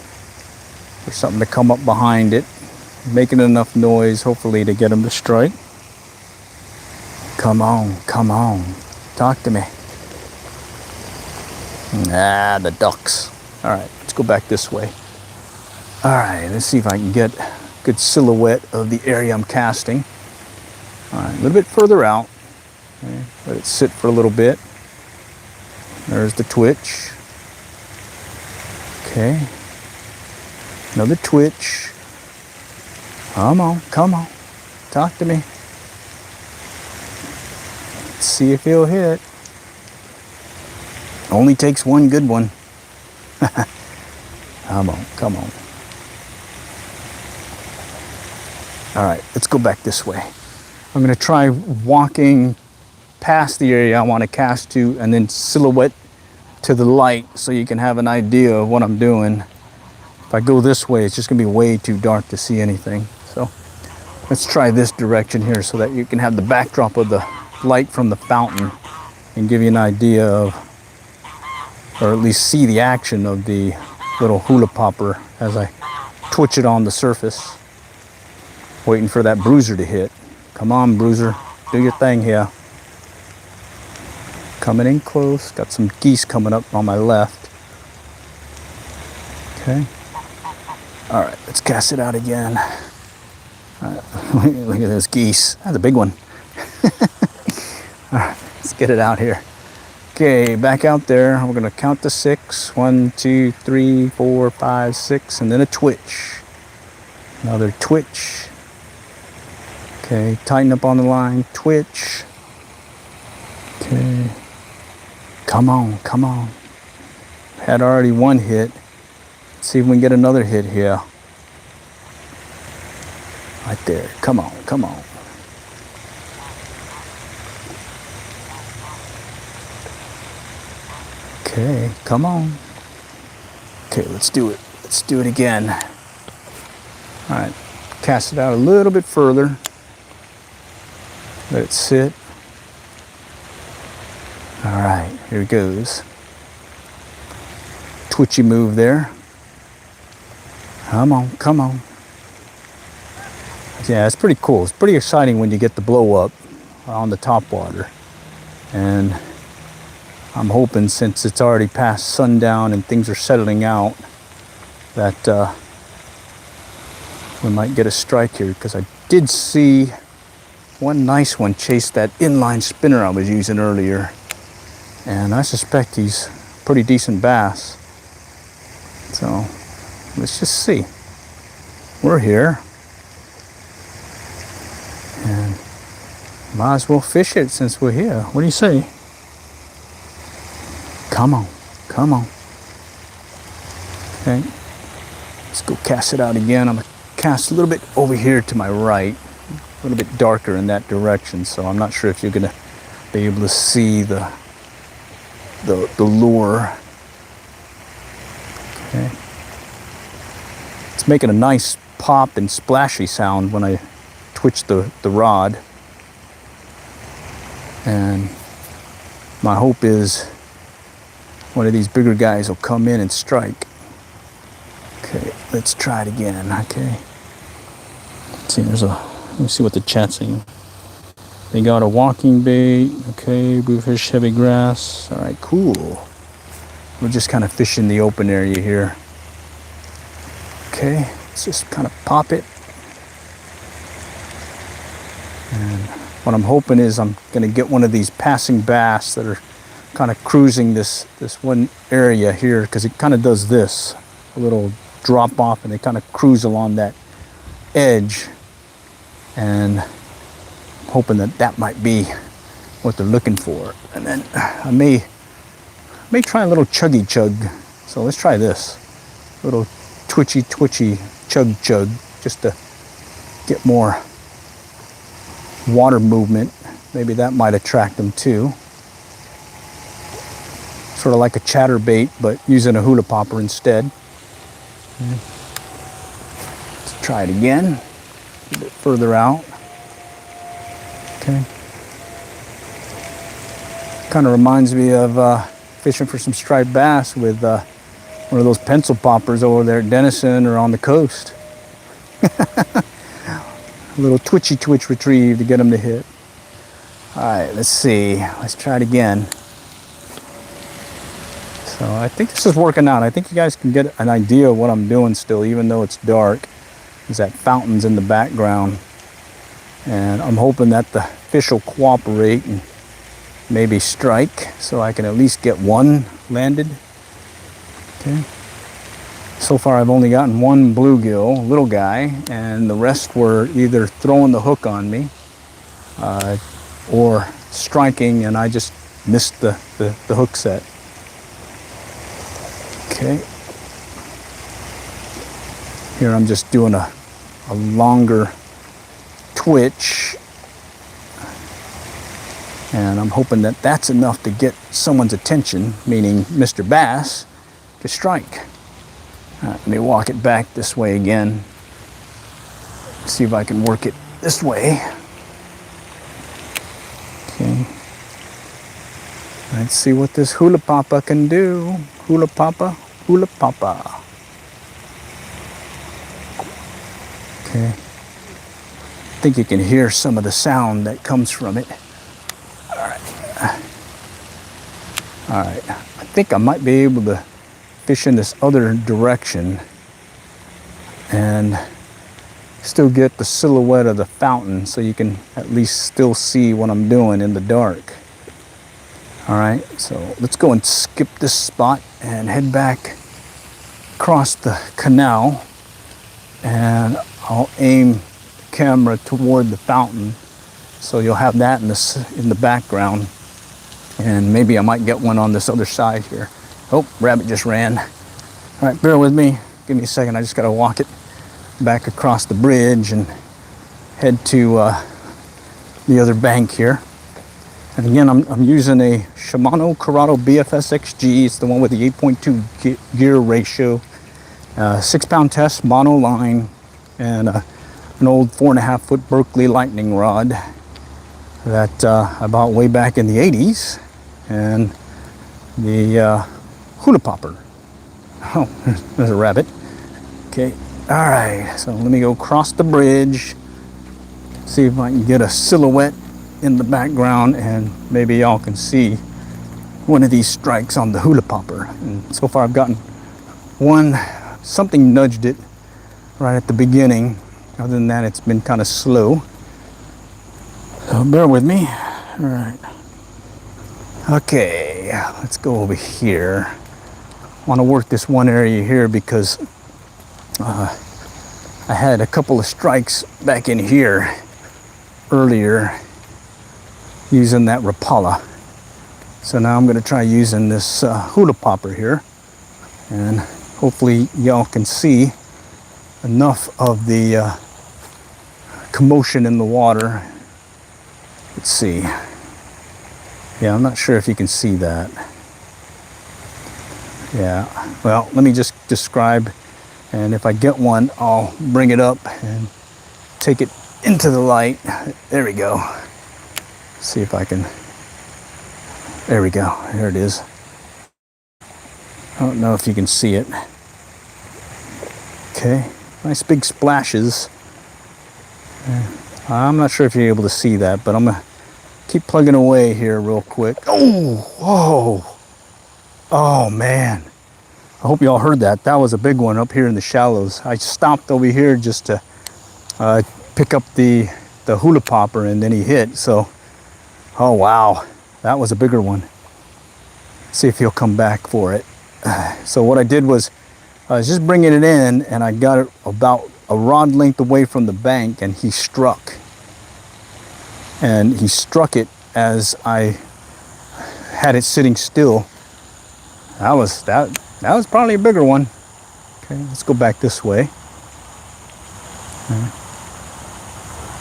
for something to come up behind it. Making enough noise, hopefully, to get him to strike. Come on, come on. Talk to me. Ah, the ducks. All right, let's go back this way. All right, let's see if I can get a good silhouette of the area I'm casting. All right, a little bit further out. Okay, let it sit for a little bit. There's the twitch. Okay. Another twitch. Come on, come on. Talk to me. Let's see if he'll hit. Only takes one good one. Come on, come on. All right, let's go back this way. I'm gonna try walking past the area I want to cast to and then silhouette to the light so you can have an idea of what I'm doing. If I go this way, it's just gonna be way too dark to see anything. So let's try this direction here so that you can have the backdrop of the light from the fountain and give you an idea of, or at least see the action of the little hula popper as I twitch it on the surface. Waiting for that bruiser to hit. Come on, bruiser, do your thing here. Coming in close, got some geese coming up on my left. Okay. All right, let's cast it out again. Look at those geese. That's a big one. All right, let's get it out here. Okay, back out there. We're gonna count to 6. 1, 2, 3, 4, 5, 6, and then a twitch. Another twitch. Okay, tighten up on the line, twitch. Okay. Come on, come on. Had already one hit. Let's see if we can get another hit here. Right there. Come on, come on. Okay, come on. Okay, let's do it. Let's do it again. All right, cast it out a little bit further. Let it sit. All right, here it goes. Twitchy move there. Come on, come on. Yeah, it's pretty cool. It's pretty exciting when you get the blow up on the topwater. And I'm hoping, since it's already past sundown and things are settling out, that we might get a strike here, because I did see one nice one chase that inline spinner I was using earlier. And I suspect he's a pretty decent bass. So let's just see. We're here. And might as well fish it since we're here. What do you say? Come on, come on. Okay, let's go cast it out again. I'm gonna cast a little bit over here to my right, a little bit darker in that direction, so I'm not sure if you're gonna be able to see the lure. Okay, it's making a nice pop and splashy sound when I twitch the rod, and my hope is one of these bigger guys will come in and strike. Okay, let's try it again. Okay, let's see, let me see what the chat's saying. They got a walking bait. Okay, bluefish, heavy grass. All right, cool. We're just kind of fishing the open area here. Okay, let's just kind of pop it. And what I'm hoping is I'm going to get one of these passing bass that are kind of cruising this one area here, because it kind of does this, a little drop off, and they kind of cruise along that edge. And I'm hoping that that might be what they're looking for. And then I may try a little chuggy chug. So let's try this. A little twitchy chug chug, just to get more water movement. Maybe that might attract them too. Sort of like a chatterbait, but using a hula popper instead. Let's try it again. A bit further out. Okay. Kind of reminds me of fishing for some striped bass with one of those pencil poppers over there at Denison or on the coast. A little twitch retrieve to get them to hit. All right, let's see. Let's try it again. So I think this is working out. I think you guys can get an idea of what I'm doing still, even though it's dark. There's that fountains in the background. And I'm hoping that the fish will cooperate and maybe strike, so I can at least get one landed. Okay. So far I've only gotten one bluegill, little guy, and the rest were either throwing the hook on me or striking, and I just missed the hook set. Okay. Here I'm just doing a longer twitch, and I'm hoping that that's enough to get someone's attention, meaning Mr. Bass, to strike. Let me walk it back this way again. See if I can work it this way. Okay. Let's see what this hula papa can do. Hula papa, hula papa. Okay. I think you can hear some of the sound that comes from it. All right. All right. I think I might be able to fish in this other direction and still get the silhouette of the fountain, so you can at least still see what I'm doing in the dark. All right, so let's go and skip this spot and head back across the canal, and I'll aim the camera toward the fountain, so you'll have that in the background, and maybe I might get one on this other side here. Oh, rabbit just ran. All right, bear with me. Give me a second. I just got to walk it back across the bridge and head to the other bank here. And again, I'm using a Shimano Corrado BFS XG. It's the one with the 8.2 gear ratio, 6-pound test mono line, and an old 4.5 foot Berkeley lightning rod that I bought way back in the 80s, and the hula popper. Oh, there's a rabbit. Okay, all right, so let me go across the bridge, see if I can get a silhouette in the background, and maybe y'all can see one of these strikes on the hula popper. And so far I've gotten one. Something nudged it right at the beginning. Other than that, it's been kind of slow. So bear with me. All right. Okay, let's go over here. I want to work this one area here because I had a couple of strikes back in here earlier using that Rapala. So now I'm going to try using this hula popper here, and hopefully y'all can see enough of the commotion in the water. Let's see. Yeah, I'm not sure if you can see that. Yeah, well, let me just describe, and if I get one, I'll bring it up and take it into the light. There we go. See if I can, there we go, there it is. I don't know if you can see it. Okay, nice big splashes. I'm not sure if you're able to see that, but I'm gonna keep plugging away here real quick. Oh, whoa. Oh man, I hope y'all heard that. That was a big one up here in the shallows. I stopped over here just to pick up the the hula popper, and then he hit. So, oh wow, that was a bigger one. See if he'll come back for it. So what I did was, I was just bringing it in, and I got it about a rod length away from the bank, and he struck. And he struck it as I had it sitting still. That was probably a bigger one. Okay, let's go back this way. Okay.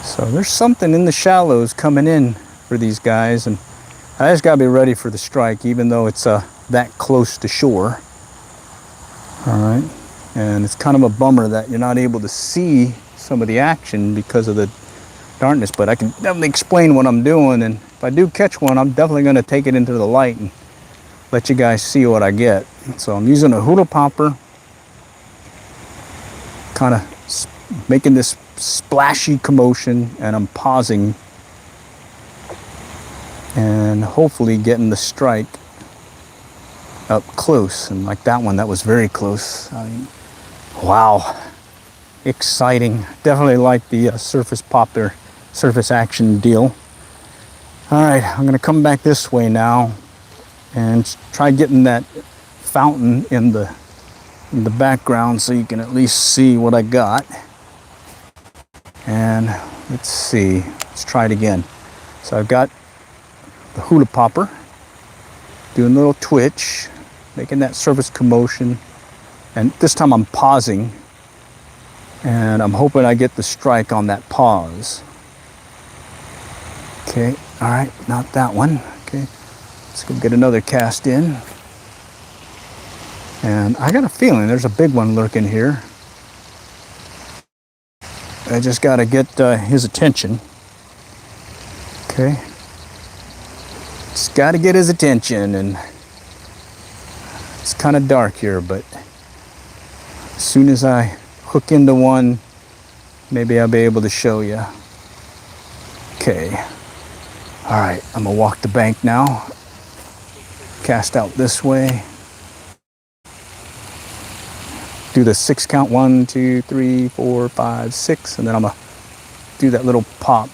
So there's something in the shallows coming in for these guys, and I just gotta be ready for the strike, even though it's that close to shore. All right, and it's kind of a bummer that you're not able to see some of the action because of the darkness, but I can definitely explain what I'm doing, and if I do catch one, I'm definitely gonna take it into the light and let you guys see what I get. So I'm using a hula popper, kind of making this splashy commotion, and I'm pausing and hopefully getting the strike up close. And like that one, that was very close. I mean, wow, exciting. Definitely like the surface pop there, surface action deal. All right, I'm gonna come back this way now and try getting that fountain in the background so you can at least see what I got. And let's see, let's try it again. So I've got the hula popper doing a little twitch, making that surface commotion, and this time I'm pausing, and I'm hoping I get the strike on that pause. Okay, all right, not that one. Okay, let's go get another cast in. And I got a feeling there's a big one lurking here. I just got to get his attention. Okay. Just got to get his attention, and it's kind of dark here, but as soon as I hook into one, maybe I'll be able to show you. Okay. All right, I'm gonna walk the bank now. Cast out this way. Do the 6 count, 1, 2, 3, 4, 5, 6, and then I'm gonna do that little pop.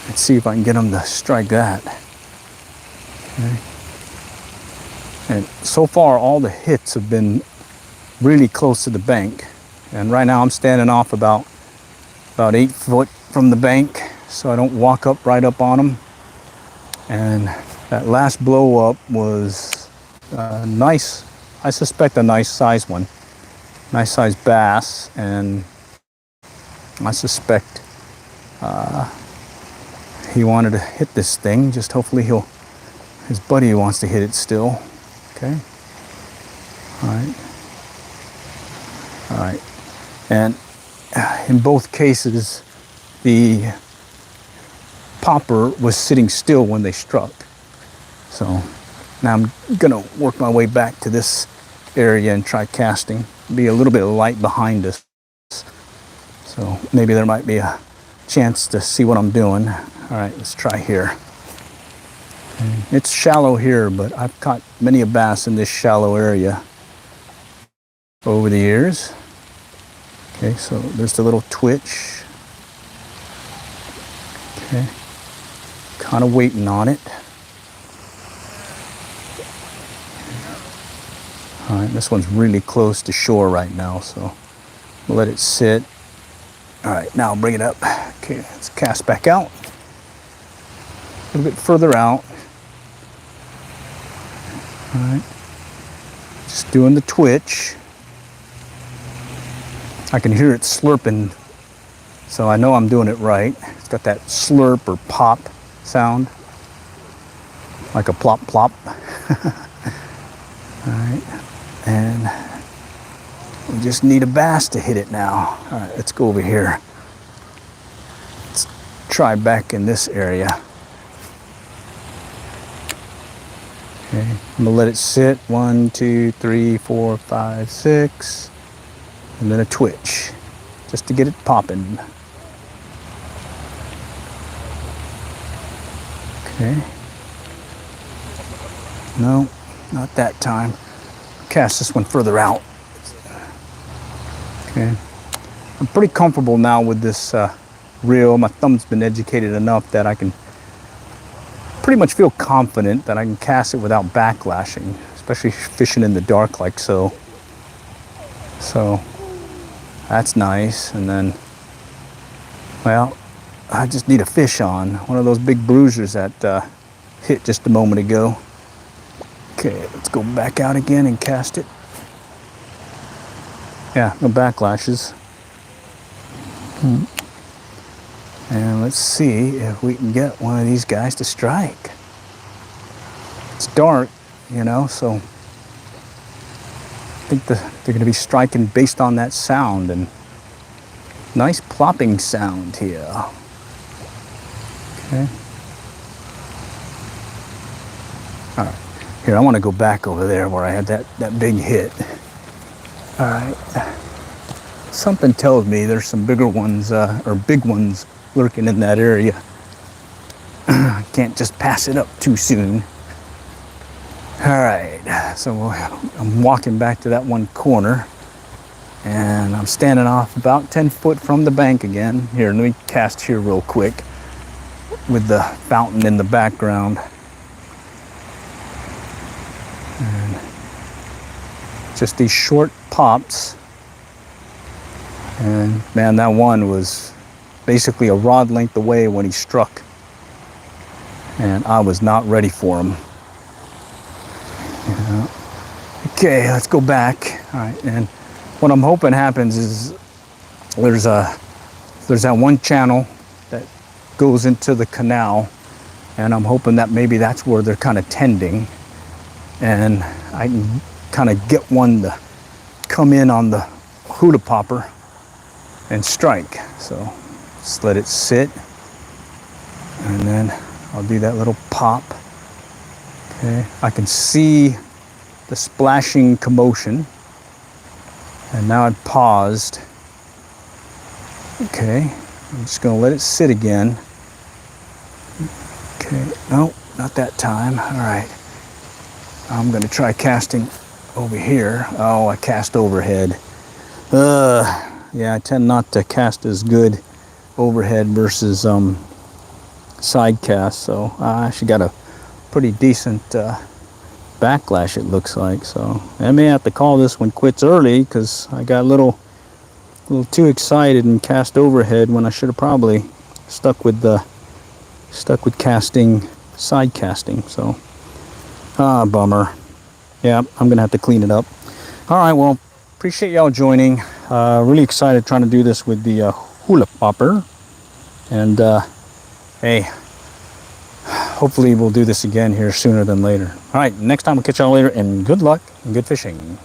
Let's see if I can get him to strike that. Okay. And so far, all the hits have been really close to the bank. And right now, I'm standing off about 8 foot from the bank, so I don't walk up right up on them. And that last blow up was nice. I suspect a nice size one, nice size bass, and I suspect he wanted to hit this thing. Just hopefully his buddy wants to hit it still. Okay. All right. All right. And in both cases, the popper was sitting still when they struck. So now I'm gonna work my way back to this area and try casting. Be a little bit of light behind us, so maybe there might be a chance to see what I'm doing. All right, let's try here. It's shallow here, but I've caught many a bass in this shallow area over the years. Okay, so there's the little twitch. Okay, kind of waiting on it. All right, this one's really close to shore right now, so we'll let it sit. All right, now I'll bring it up. Okay, let's cast back out. A little bit further out. All right, just doing the twitch. I can hear it slurping, so I know I'm doing it right. It's got that slurp or pop sound, like a plop plop. All right, and we just need a bass to hit it now. All right, let's go over here. Let's try back in this area. Okay, I'm gonna let it sit. 1, 2, 3, 4, 5, 6, and then a twitch, just to get it popping. Okay. No, not that time. Cast this one further out. Okay. I'm pretty comfortable now with this reel. My thumb's been educated enough that I can pretty much feel confident that I can cast it without backlashing, especially fishing in the dark like so. So that's nice. And then, well, I just need a fish on. One of those big bruisers that hit just a moment ago. Okay, let's go back out again and cast it. Yeah, no backlashes. And let's see if we can get one of these guys to strike. It's dark, you know, so I think they're going to be striking based on that sound. And nice plopping sound here. Okay. All right. Here, I want to go back over there where I had that big hit. All right. Something tells me there's some bigger ones, or big ones lurking in that area. I can't just pass it up too soon. All right, so I'm walking back to that one corner, and I'm standing off about 10 foot from the bank again. Here, let me cast here real quick with the fountain in the background. And just these short pops. And man, that one was basically a rod length away when he struck. And I was not ready for him. Yeah. Okay, let's go back. All right, and what I'm hoping happens is there's that one channel that goes into the canal, and I'm hoping that maybe that's where they're kind of tending, and I can kind of get one to come in on the Hula popper and strike. So just let it sit, and then I'll do that little pop. Okay, I can see the splashing commotion, and now it paused. Okay, I'm just gonna let it sit again. Okay, no, not that time. All right, I'm gonna try casting over here. Oh, I cast overhead. Yeah, I tend not to cast as good overhead versus side cast, so I actually got a pretty decent backlash, it looks like. So I may have to call this one quits early because I got a little too excited and cast overhead when I should have probably stuck with casting side casting. So bummer. Yeah, I'm gonna have to clean it up. All right, well, appreciate y'all joining. Really excited trying to do this with the Hula popper, and hey, hopefully we'll do this again here sooner than later. All right, next time we'll catch y'all later, and good luck and good fishing.